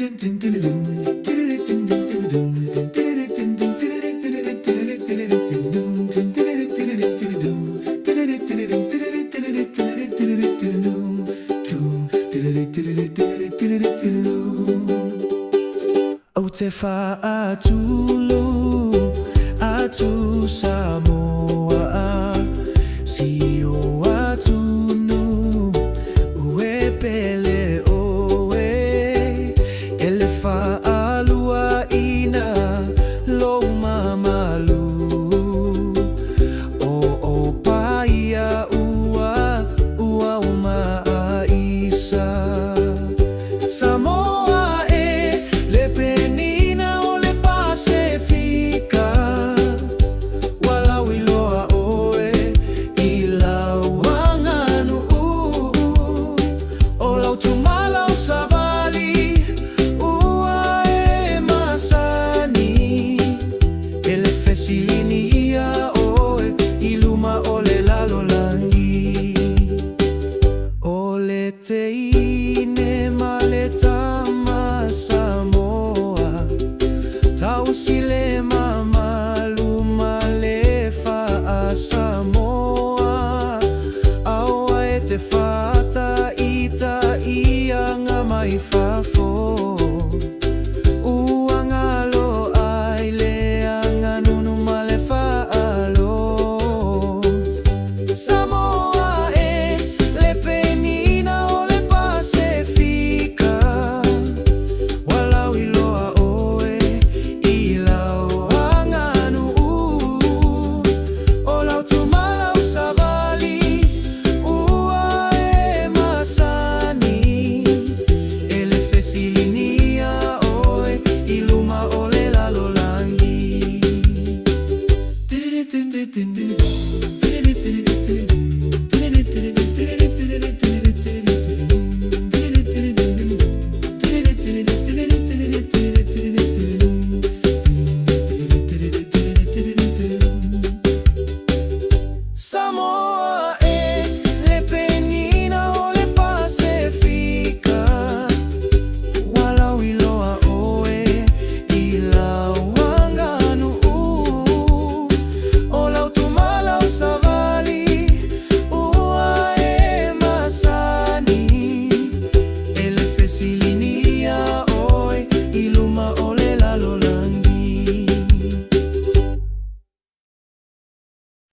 O te whaatulu atu Samoa, si o atunu ue pele oe, ele whaalua ina lo mamalu, o paia ua uma isa. Samoa le Penina o le Pasefika, walau iloa oe I lauanganu o lau tumalau savali ua masani, ele fesilini ia oe I luma o le lalolangi, o le teine ma le tama Samoa, tausile mamalu male fa'a Samoa, aua e te fata ita ia ngā mai fafo, ua lo ai le anga nunu male fa'alo. Samoa le Penina o le Pasefika, walau iloa oe I lauanganu o lau tumalau savali ua masani, ele fesilini